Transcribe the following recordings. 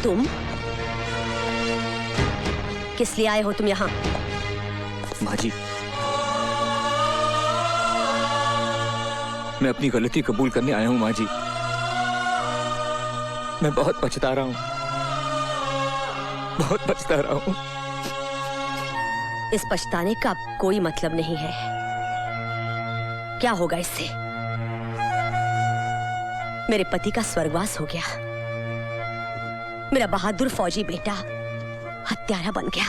तुम किस लिए आए हो तुम यहाँ? माँ जी, मैं अपनी गलती कबूल करने आया हूँ माँ जी। मैं बहुत पछता रहा हूँ, बहुत पछता रहा हूँ। इस पछताने का कोई मतलब नहीं है। क्या होगा इससे? मेरे पति का स्वर्गवास हो गया, मेरा बहादुर फौजी बेटा हत्यारा बन गया।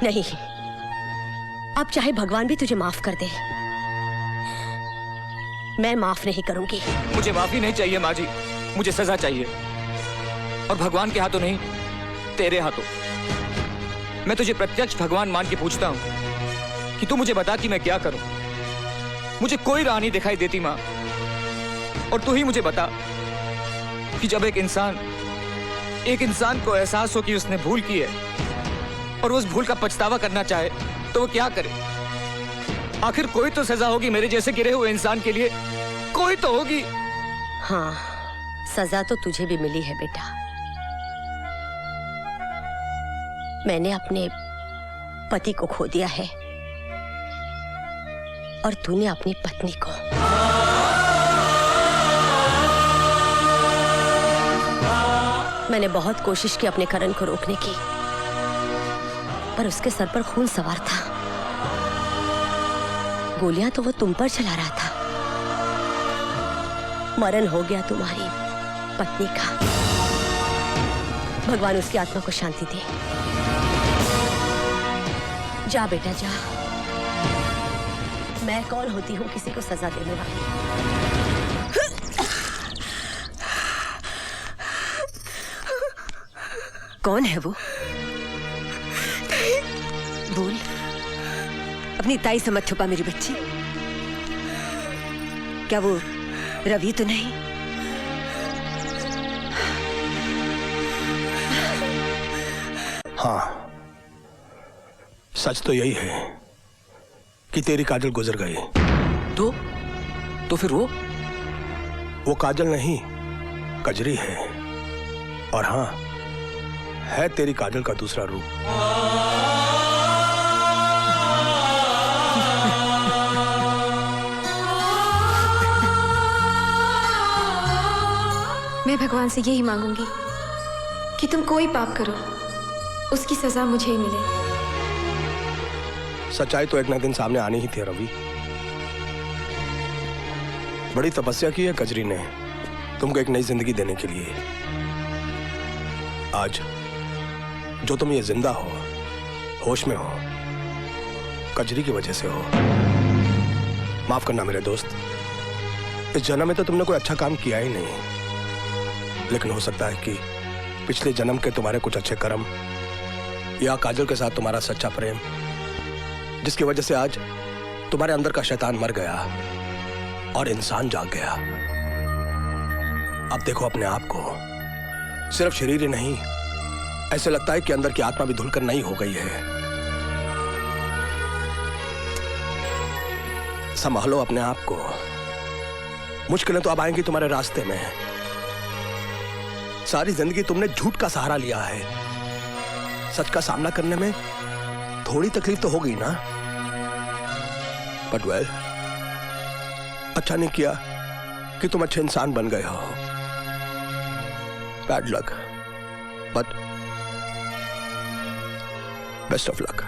नहीं, अब चाहे भगवान भी तुझे माफ कर दे, मैं माफ नहीं करूंगी। मुझे माफी नहीं चाहिए माँ जी, मुझे सजा चाहिए, और भगवान के हाथों नहीं, तेरे हाथों। मैं तुझे प्रत्यक्ष भगवान मान के पूछता हूं कि तू मुझे बता कि मैं क्या करूं। मुझे कोई राह नहीं दिखाई देती माँ, और तू ही मुझे बता कि जब एक इंसान को एहसास हो कि उसने भूल की है और उस भूल का पछतावा करना चाहे तो वो क्या करे। आखिर कोई तो सजा होगी मेरे जैसे गिरे हुए इंसान के लिए, कोई तो होगी। हाँ, सजा तो तुझे भी मिली है बेटा। मैंने अपने पति को खो दिया है और तूने अपनी पत्नी को। मैंने बहुत कोशिश की अपने करण को रोकने की, पर उसके सर पर खून सवार था। गोलियां तो वो तुम पर चला रहा था। मरण हो गया तुम्हारी पत्नी का। भगवान उसकी आत्मा को शांति दे। जा बेटा जा। मैं कौन होती हूँ किसी को सजा देने वाली? कौन है वो? बोल, अपनी ताई से मत छुपा मेरी बच्ची। क्या वो रवि तो नहीं? हाँ, सच तो यही है कि तेरी काजल गुजर गई। तो फिर वो काजल नहीं, कजरी है। और हाँ, है तेरी काजल का दूसरा रूप। मैं भगवान से यही मांगूंगी कि तुम कोई पाप करो, उसकी सजा मुझे ही मिले। सच्चाई तो एक ना दिन सामने आनी ही थी रवि। बड़ी तपस्या की है कजरी ने तुमको एक नई जिंदगी देने के लिए। आज जो तुम ये जिंदा हो, होश में हो, कजरी की वजह से हो। माफ करना मेरे दोस्त, इस जन्म में तो तुमने कोई अच्छा काम किया ही नहीं, लेकिन हो सकता है कि पिछले जन्म के तुम्हारे कुछ अच्छे कर्म या काजल के साथ तुम्हारा सच्चा प्रेम, जिसकी वजह से आज तुम्हारे अंदर का शैतान मर गया और इंसान जाग गया। अब देखो अपने आप को, सिर्फ शरीर ही नहीं, ऐसे लगता है कि अंदर की आत्मा भी धुलकर नई हो गई है। संभालो अपने आप को। मुश्किलें तो अब आएंगी तुम्हारे रास्ते में। सारी जिंदगी तुमने झूठ का सहारा लिया है। सच का सामना करने में थोड़ी तकलीफ तो होगी ना, बट वेल, अच्छा नहीं किया कि तुम अच्छे इंसान बन गए हो। Bad luck, but best of luck.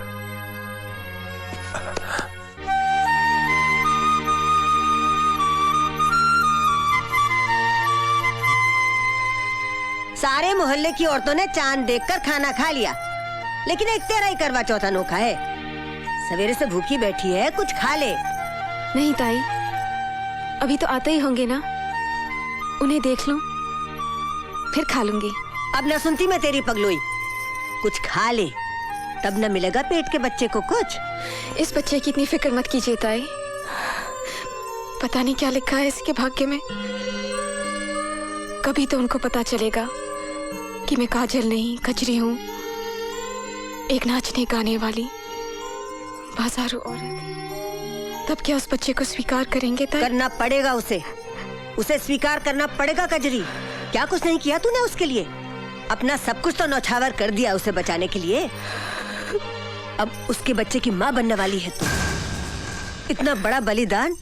सारे मोहल्ले की औरतों ने चांद देखकर खाना खा लिया, लेकिन एक तेरा ही करवा चौथ अनोखा है। सवेरे से भूखी बैठी है, कुछ खा ले। नहीं ताई, अभी तो आते ही होंगे ना, उन्हें देख लूं, फिर खा लूंगी। अब न सुनती मैं तेरी पगलुई। कुछ खा ले, तब न मिलेगा पेट के बच्चे को कुछ। इस बच्चे की इतनी फिक्र मत कीजिए ताई, पता नहीं क्या लिखा है इसके भाग्य में। कभी तो उनको पता चलेगा कि मैं काजल नहीं, कजरी हूँ, एक नाचने गाने वाली बाजारू औरत। तब क्या उस बच्चे को स्वीकार करेंगे ताई? करना पड़ेगा उसे स्वीकार करना पड़ेगा कजरी। क्या कुछ नहीं किया तूने उसके लिए? अपना सब कुछ तो नौछावर कर दिया उसे बचाने के लिए। अब उसके बच्चे की माँ बनने वाली है तू। इतना बड़ा बलिदान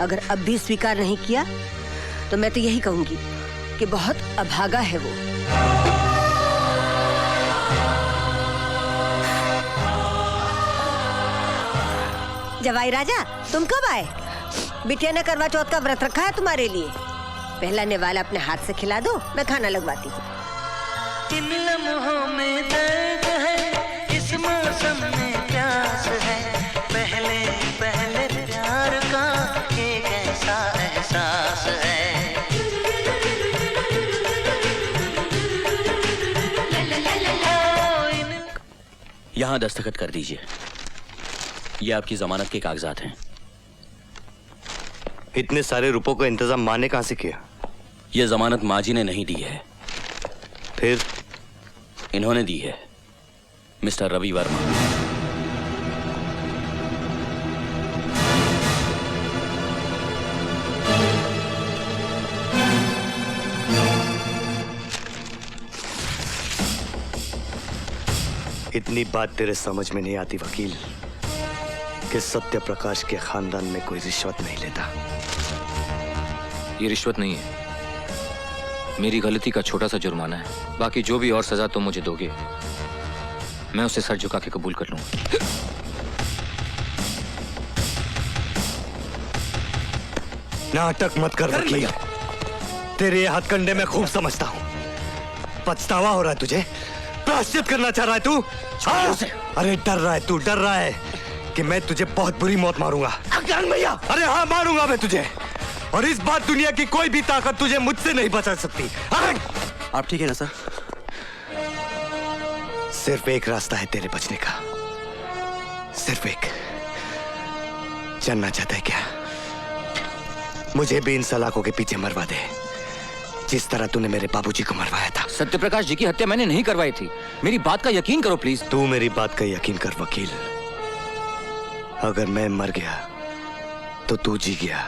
अगर अब भी स्वीकार नहीं किया तो मैं तो यही कहूंगी कि बहुत अभागा है वो। जवाई राजा, तुम कब आए? बिटिया ने करवा चौथ का व्रत रखा है तुम्हारे लिए। पहला निवाला अपने हाथ से खिला दो, मैं खाना लगवाती हूँ। इन लम्हों में दर्द है, इस मौसम में प्यास है, पहले पहले प्यार का एक ऐसा एहसास है। यहाँ दस्तखत कर दीजिए। ये आपकी जमानत के कागजात हैं। इतने सारे रुपयों का इंतजाम माँ ने कहां से किया? ये जमानत माँ जी ने नहीं दी है, फिर इन्होंने दी है, मिस्टर रवि वर्मा। इतनी बात तेरे समझ में नहीं आती वकील कि सत्य प्रकाश के खानदान में कोई रिश्वत नहीं लेता। ये रिश्वत नहीं है, मेरी गलती का छोटा सा जुर्माना है। बाकी जो भी और सजा तुम मुझे दोगे मैं उसे सर झुका के कबूल कर लूंगा। नाटक मत कर वकील, तेरे हथकंडे में खूब समझता हूं। पछतावा हो रहा है तुझे? प्रायश्चित करना चाह रहा है तू? हाँ? अरे डर रहा है तू, डर रहा है कि मैं तुझे बहुत बुरी मौत मारूंगा। भैया, अरे हाँ मारूंगा मैं तुझे, और इस बात दुनिया की कोई भी ताकत तुझे मुझसे नहीं बचा सकती। आप ठीक है ना सर? सिर्फ एक रास्ता है तेरे बचने का, सिर्फ एक। जानना चाहता है क्या? मुझे भी इन सलाखों के पीछे मरवा दे, जिस तरह तूने मेरे बाबूजी को मरवाया था। सत्यप्रकाश जी की हत्या मैंने नहीं करवाई थी, मेरी बात का यकीन करो प्लीज। तू मेरी बात का यकीन कर वकील। अगर मैं मर गया तो तू जी गया,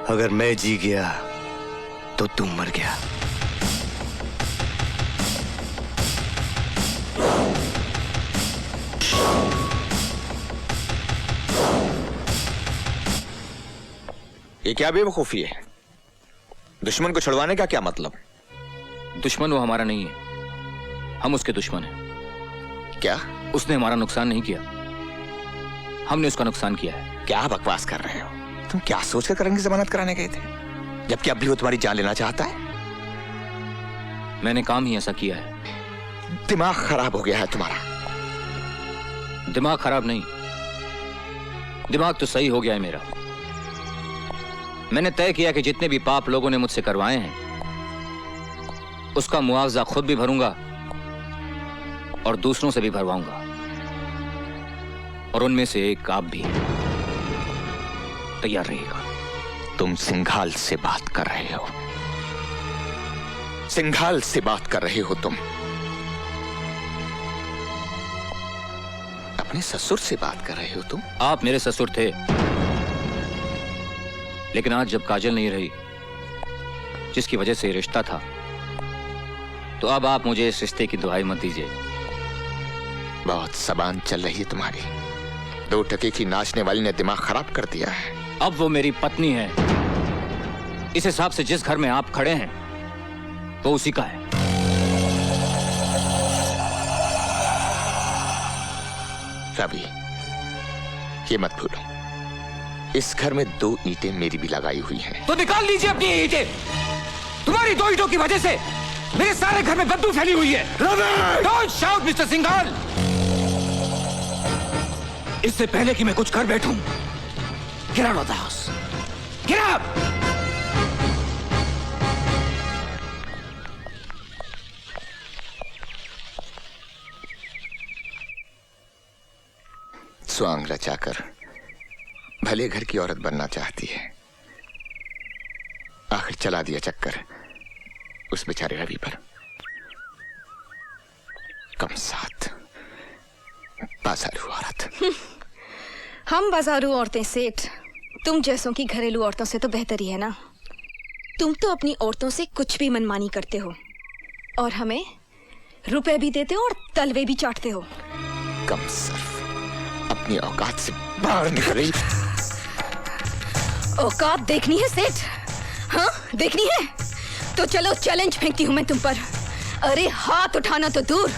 अगर मैं जी गया तो तू मर गया। ये क्या बेवकूफी है? दुश्मन को छुड़वाने का क्या मतलब? दुश्मन वो हमारा नहीं है, हम उसके दुश्मन हैं। क्या? उसने हमारा नुकसान नहीं किया, हमने उसका नुकसान किया है। क्या बकवास कर रहे हो? तुम क्या सोचकर करण की जमानत कराने गए थे, जबकि अब भी वो तुम्हारी जान लेना चाहता है? मैंने काम ही ऐसा किया है। दिमाग खराब हो गया है तुम्हारा। दिमाग खराब नहीं, दिमाग तो सही हो गया है मेरा। मैंने तय किया कि जितने भी पाप लोगों ने मुझसे करवाए हैं उसका मुआवजा खुद भी भरूंगा और दूसरों से भी भरवाऊंगा, और उनमें से एक आप भी। तैयार रहिएगा। तुम सिंघाल से बात कर रहे हो, सिंघाल से बात कर रहे हो तुम। अपने ससुर से बात कर रहे हो तुम। आप मेरे ससुर थे, लेकिन आज जब काजल नहीं रही जिसकी वजह से रिश्ता था, तो अब आप मुझे इस रिश्ते की दुहाई मत दीजिए। बहुत जबान चल रही है तुम्हारी। 2 टके की नाचने वाली ने दिमाग खराब कर दिया है। अब वो मेरी पत्नी है, इस हिसाब से जिस घर में आप खड़े हैं वो उसी का है। रवि, ये मत भूलो, इस घर में 2 ईंटें मेरी भी लगाई हुई हैं। तो निकाल लीजिए अपनी ईंटें। तुम्हारी 2 ईंटों की वजह से मेरे सारे घर में बदबू फैली हुई है। Don't shout mister Singhal. इससे पहले कि मैं कुछ कर बैठूं, get out of the house. Get out! स्वांग रचाकर भले घर की औरत बनना चाहती है, आखिर चला दिया चक्कर उस बेचारे रवि पर। कम साथ बाजारू औरत। हम बाजारू औरतें सेठ, तुम जैसों की घरेलू औरतों से तो बेहतर ही है ना। तुम तो अपनी औरतों से कुछ भी मनमानी करते हो और हमें रुपए भी देते हो और तलवे भी चाटते हो। कम सर्फ, अपनी औकात से बाहर निकले। औकात देखनी है सेठ? हाँ देखनी है तो चलो चैलेंज फेंकती हूँ मैं तुम पर। अरे हाथ उठाना तो दूर,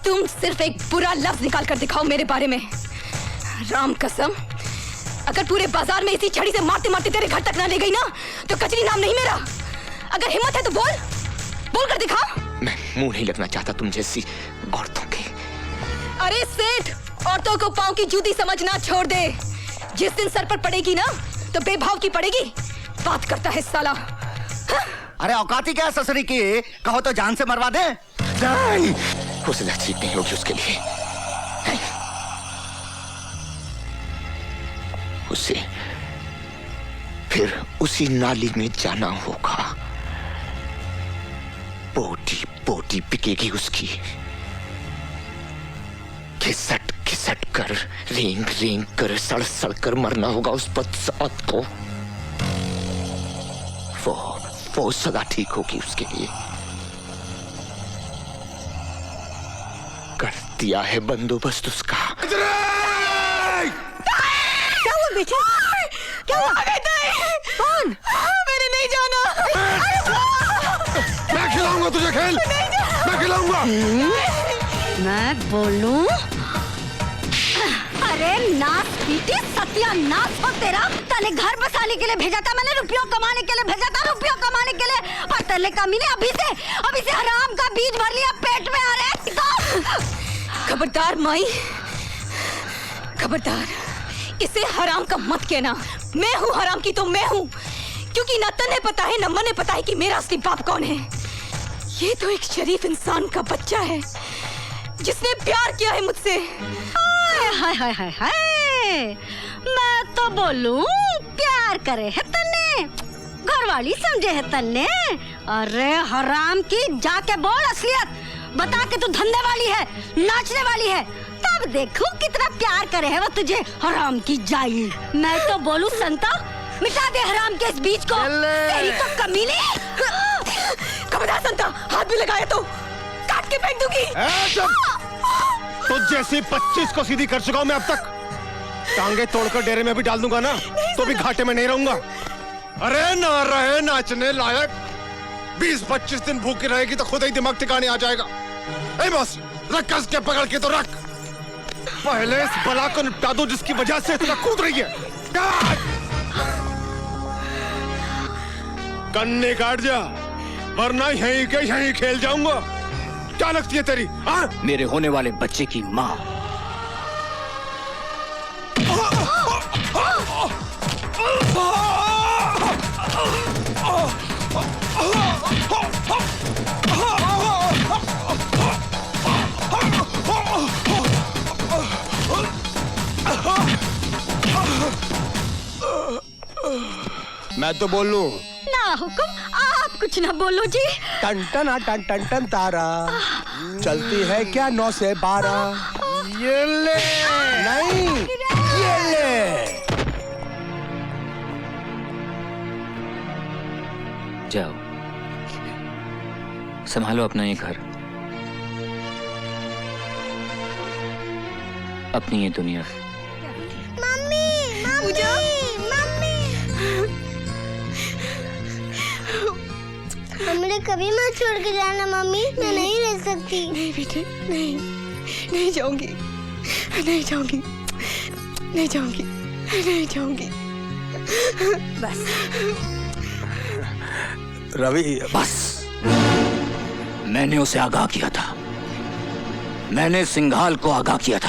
तुम सिर्फ एक बुरा लफ्ज निकाल कर दिखाओ मेरे बारे में। राम कसम, अगर पूरे बाजार में इसी छड़ी से मारते मारते तेरे घर तक ना ले गई ना तो कचरी नाम नहीं मेरा। अगर हिम्मत है तो बोल कर दिखा। मैं मुंह नहीं लगना चाहता तुम जैसी औरतों के। अरे सेठ, औरतों को पांव की जूती समझना छोड़ दे। जिस दिन सर पर पड़ेगी ना तो बेभाव की पड़ेगी। बात करता है साला। अरे औकाती क्या ससुरी की, कहो तो जान से मरवा दे। नहीं, हौसला ठीक नहीं होगी उसके लिए। उसे फिर उसी नाली में जाना होगा। बोटी बोटी बिकेगी उसकी। खिसट खिसट कर, रेंग रेंग कर, सड़ सड़ कर मरना होगा उस बदसौत को। वो सदा ठीक होगी उसके लिए। कर दिया है बंदोबस्त उसका। क्या हुआ बेटा? क्या हुआ? कौन? मैंने नहीं जाना। मैं खिलाऊंगा तुझे खेल, मैं खिलाऊंगा। मैं बोलूं? अरे नाथ पीटी, सत्यानाश हो तेरा। तने घर बसाने के लिए भेजा था मैंने, रुपयों कमाने के लिए भेजा था, रुपयों कमाने के लिए। और तले कमीने अभी से हराम का बीज भर लिया पेट में। अरे खबरदार माई, खबरदार, इसे हराम का मत कहना। मैं हूँ हराम की तो मैं हूँ, क्योंकि न तन्हे पता है न मने पता है कि मेरा असली बाप कौन है। ये तो एक शरीफ इंसान का बच्चा है जिसने प्यार किया है मुझसे। हाय हाय हाय हाय, मैं तो बोलूं प्यार करे है तन्ने, घरवाली समझे है तन्ने। अरे हराम की, जाके बोल असलियत बता के तू धंधे वाली है, नाचने वाली है, तब देखूं कितना प्यार करे है वो तुझे। हराम की जाई, मैं तो बोलूं संता, मिटा दे हराम के इस बीज को। तेरी तो कमीने। खबरदार संता, हाथ भी लगाया तो काट के फेंक दूंगी। तो जैसे 25 को सीधी कर चुका हूं मैं अब तक। टांगे तोड़कर डेरे में भी डाल दूंगा ना तो भी घाटे में नहीं रहूंगा। अरे ना रहे नाचने लायक, 20-25 दिन भूखी रहेगी तो खुद ही दिमाग ठिकाने आ जाएगा। ए बस, रख कस के पकड़ के तो रख। पहले इस बला को निपटा दो जिसकी वजह से इतना कूद रही है। कन्ने काट जा, वरना यहीं के यहीं खेल जाऊंगा। क्या लगती है तेरी? हाँ? मेरे होने वाले बच्चे की माँ। मैं तो बोल लूं। ना हुक्म, आप कुछ ना बोलो जी। टन टन टन टन टन तारा चलती है क्या 9 से 12। ये ले नहीं, ये ले। जाओ, संभालो अपना ये घर, अपनी ये दुनिया। हमें कभी मत छोड़ के जाना मम्मी, मैं नहीं रह सकती। नहीं बेटे, नहीं, नहीं जाऊंगी, नहीं जाऊंगी, नहीं जाऊंगी, नहीं जाऊंगी। बस रवि, बस, मैंने उसे आगाह किया था, मैंने सिंघाल को आगाह किया था।